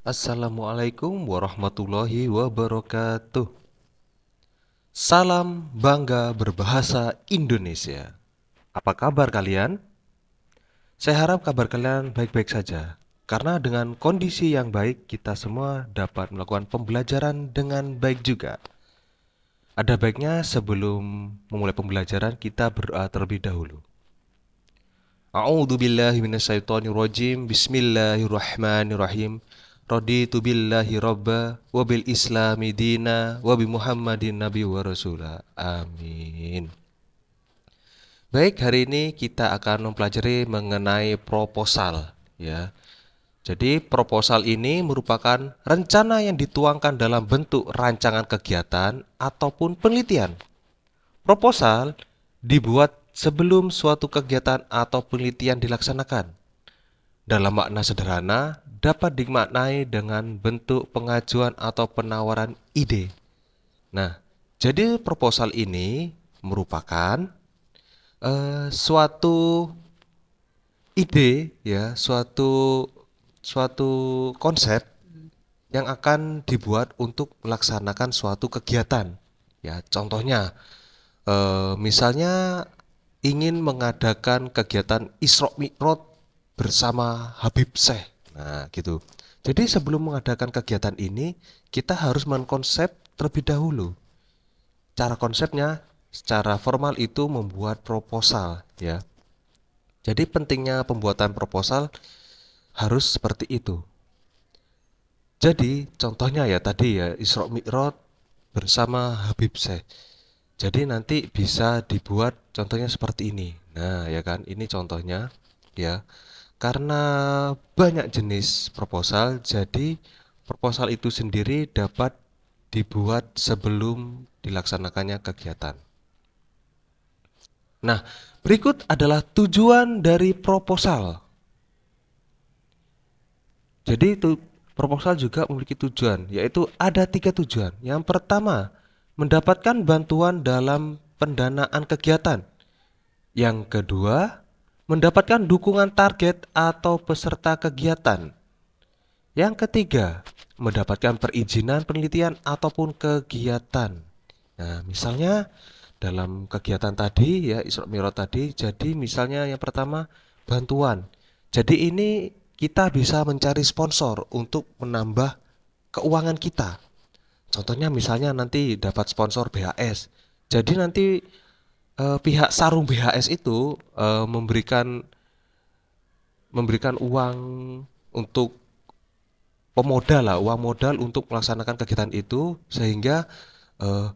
Assalamualaikum warahmatullahi wabarakatuh. Salam bangga berbahasa Indonesia. Apa kabar kalian? Saya harap kabar kalian baik-baik saja. Karena dengan kondisi yang baik, kita semua dapat melakukan pembelajaran dengan baik juga. Ada baiknya sebelum memulai pembelajaran, kita berdoa terlebih dahulu. A'udzu billahi minasyaitonir rajim. Bismillahirrahmanirrahim. Raditu billahi robba wa bil islami dina wa bi Muhammadin nabi wa rasula. Amin. Baik, hari ini kita akan mempelajari mengenai proposal ya. Jadi proposal ini merupakan rencana yang dituangkan dalam bentuk rancangan kegiatan ataupun penelitian. Proposal dibuat sebelum suatu kegiatan atau penelitian dilaksanakan. Dalam makna sederhana, dapat dimaknai dengan bentuk pengajuan atau penawaran ide. Nah, jadi proposal ini merupakan suatu ide ya, suatu konsep yang akan dibuat untuk melaksanakan suatu kegiatan. Ya, contohnya misalnya ingin mengadakan kegiatan Isra Mi'raj bersama Habib Syekh. Nah, gitu. Jadi sebelum mengadakan kegiatan ini, kita harus mengkonsep terlebih dahulu. Cara konsepnya secara formal itu membuat proposal, ya. Jadi pentingnya pembuatan proposal harus seperti itu. Jadi contohnya ya tadi ya Isra Mi'raj bersama Habib Syekh. Jadi nanti bisa dibuat contohnya seperti ini. Nah, ya kan, ini contohnya ya. Karena banyak jenis proposal, jadi proposal itu sendiri dapat dibuat sebelum dilaksanakannya kegiatan. Nah, berikut adalah tujuan dari proposal. Jadi itu proposal juga memiliki tujuan, yaitu ada 3 tujuan. Yang pertama, mendapatkan bantuan dalam pendanaan kegiatan. Yang kedua, mendapatkan dukungan target atau peserta kegiatan. Yang ketiga, mendapatkan perizinan penelitian ataupun kegiatan. Nah, misalnya dalam kegiatan tadi ya Isra Mi'raj tadi, jadi misalnya yang pertama bantuan. Jadi ini kita bisa mencari sponsor untuk menambah keuangan kita. Contohnya misalnya nanti dapat sponsor BHS. Jadi nanti pihak Sarung BHS itu memberikan uang untuk pemodal lah, uang modal untuk melaksanakan kegiatan itu sehingga eh,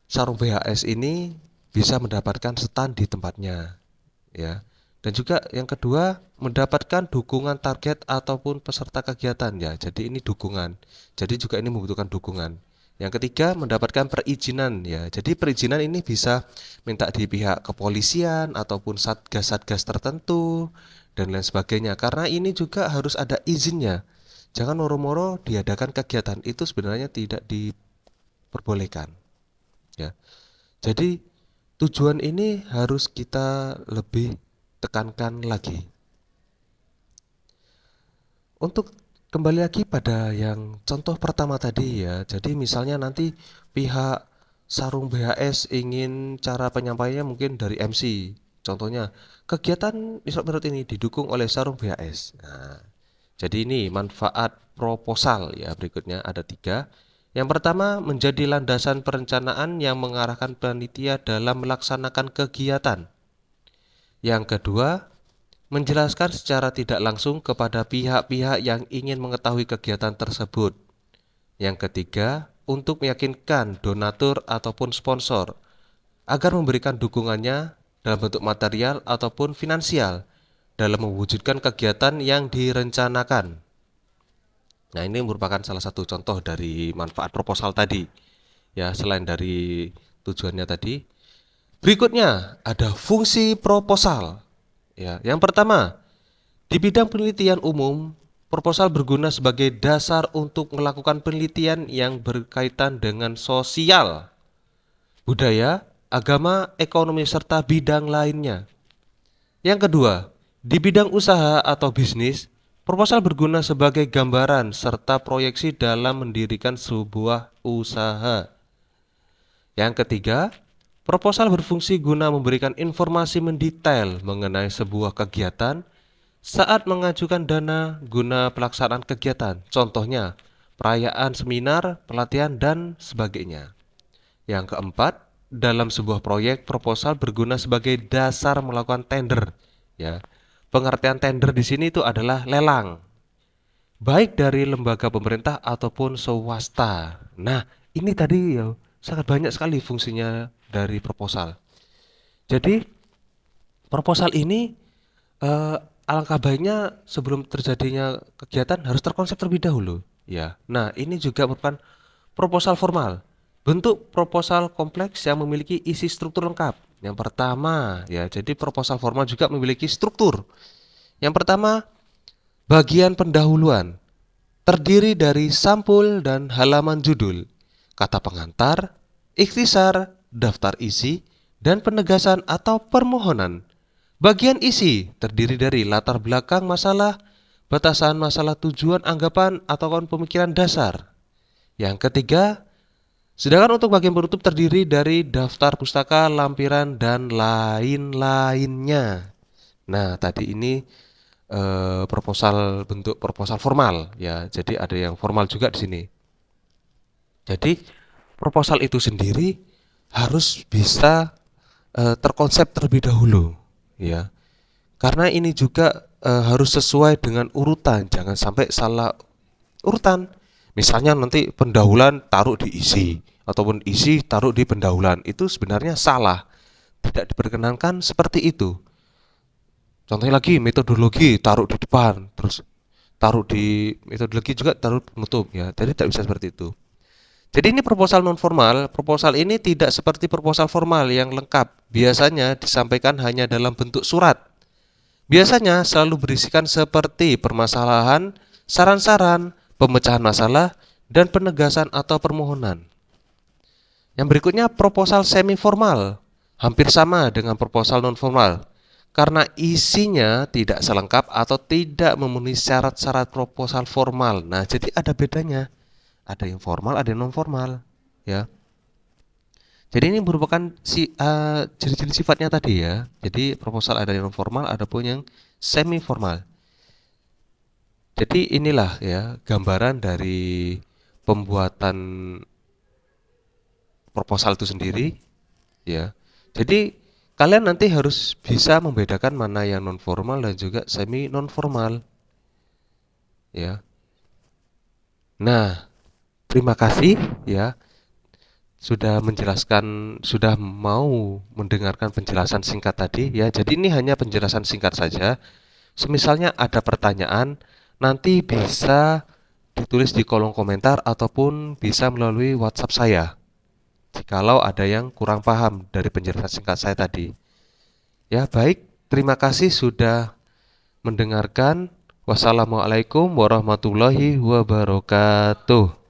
Sarung BHS ini bisa mendapatkan stand di tempatnya, ya. Dan juga yang kedua mendapatkan dukungan target ataupun peserta kegiatan ya. Jadi ini dukungan. Jadi juga ini membutuhkan dukungan. Yang ketiga mendapatkan perizinan ya. Jadi perizinan ini bisa minta di pihak kepolisian ataupun satgas-satgas tertentu dan lain sebagainya. Karena ini juga harus ada izinnya. Jangan moro-moro diadakan kegiatan itu sebenarnya tidak diperbolehkan ya. Jadi tujuan ini harus kita lebih tekankan lagi. Untuk kembali lagi pada yang contoh pertama tadi ya. Jadi misalnya nanti pihak Sarung BHS ingin cara penyampaiannya mungkin dari MC. Contohnya, kegiatan Isra Mi'raj ini didukung oleh Sarung BHS. Nah, jadi ini manfaat proposal ya, berikutnya ada 3. Yang pertama, menjadi landasan perencanaan yang mengarahkan panitia dalam melaksanakan kegiatan. Yang kedua, menjelaskan secara tidak langsung kepada pihak-pihak yang ingin mengetahui kegiatan tersebut. Yang ketiga, untuk meyakinkan donatur ataupun sponsor agar memberikan dukungannya dalam bentuk material ataupun finansial dalam mewujudkan kegiatan yang direncanakan. Nah, ini merupakan salah satu contoh dari manfaat proposal tadi. Ya, selain dari tujuannya tadi. Berikutnya ada fungsi proposal. Ya, yang pertama, di bidang penelitian umum, proposal berguna sebagai dasar untuk melakukan penelitian yang berkaitan dengan sosial, budaya, agama, ekonomi, serta bidang lainnya. Yang kedua, di bidang usaha atau bisnis, Proposal berguna sebagai gambaran serta proyeksi dalam mendirikan sebuah usaha. Yang ketiga, proposal berfungsi guna memberikan informasi mendetail mengenai sebuah kegiatan saat mengajukan dana guna pelaksanaan kegiatan. Contohnya, perayaan seminar, pelatihan, dan sebagainya. Yang keempat, dalam sebuah proyek, proposal berguna sebagai dasar melakukan tender. Ya, pengertian tender di sini itu adalah lelang, baik dari lembaga pemerintah ataupun swasta. Nah, ini tadi ya sangat banyak sekali fungsinya dari proposal. Jadi, proposal ini eh, alangkah baiknya sebelum terjadinya kegiatan harus terkonsep terlebih dahulu. Ya, nah ini juga merupakan proposal formal. Bentuk proposal kompleks yang memiliki isi struktur lengkap. Yang pertama, ya, jadi proposal formal juga memiliki struktur. Yang pertama, bagian pendahuluan. Terdiri dari sampul dan halaman judul, kata pengantar, ikhtisar, daftar isi, dan penegasan atau permohonan. Bagian isi terdiri dari latar belakang masalah, batasan masalah, tujuan, anggapan, atau pemikiran dasar. Yang ketiga, sedangkan untuk bagian penutup terdiri dari daftar pustaka, lampiran, dan lain-lainnya. Nah, tadi ini bentuk proposal formal ya. Jadi ada yang formal juga di sini. Jadi proposal itu sendiri harus bisa terkonsep terlebih dahulu ya. Karena ini juga harus sesuai dengan urutan, jangan sampai salah urutan. Misalnya nanti pendahuluan taruh di isi ataupun isi taruh di pendahuluan, itu sebenarnya salah. Tidak diperkenankan seperti itu. Contohnya lagi metodologi taruh di depan, terus taruh di metodologi juga taruh penutup ya. Jadi tidak bisa seperti itu. Jadi ini proposal non formal. Proposal ini tidak seperti proposal formal yang lengkap. Biasanya disampaikan hanya dalam bentuk surat. Biasanya selalu berisikan seperti permasalahan, saran-saran, pemecahan masalah, dan penegasan atau permohonan. Yang berikutnya proposal semi formal. Hampir sama dengan proposal non formal. Karena isinya tidak selengkap atau tidak memenuhi syarat-syarat proposal formal. Nah, jadi ada bedanya. Ada yang formal, ada yang non formal, ya. Jadi ini merupakan ciri-ciri sifatnya tadi ya. Jadi proposal ada yang non formal, ada pun yang semi formal. Jadi inilah ya gambaran dari pembuatan proposal itu sendiri, ya. Jadi kalian nanti harus bisa membedakan mana yang non formal dan juga semi non formal, ya. Nah, terima kasih ya sudah menjelaskan, sudah mau mendengarkan penjelasan singkat tadi ya. Jadi ini hanya penjelasan singkat saja. Semisalnya ada pertanyaan, nanti bisa ditulis di kolom komentar ataupun bisa melalui WhatsApp saya. Jikalau ada yang kurang paham dari penjelasan singkat saya tadi. Ya, baik. Terima kasih sudah mendengarkan. Wassalamualaikum warahmatullahi wabarakatuh.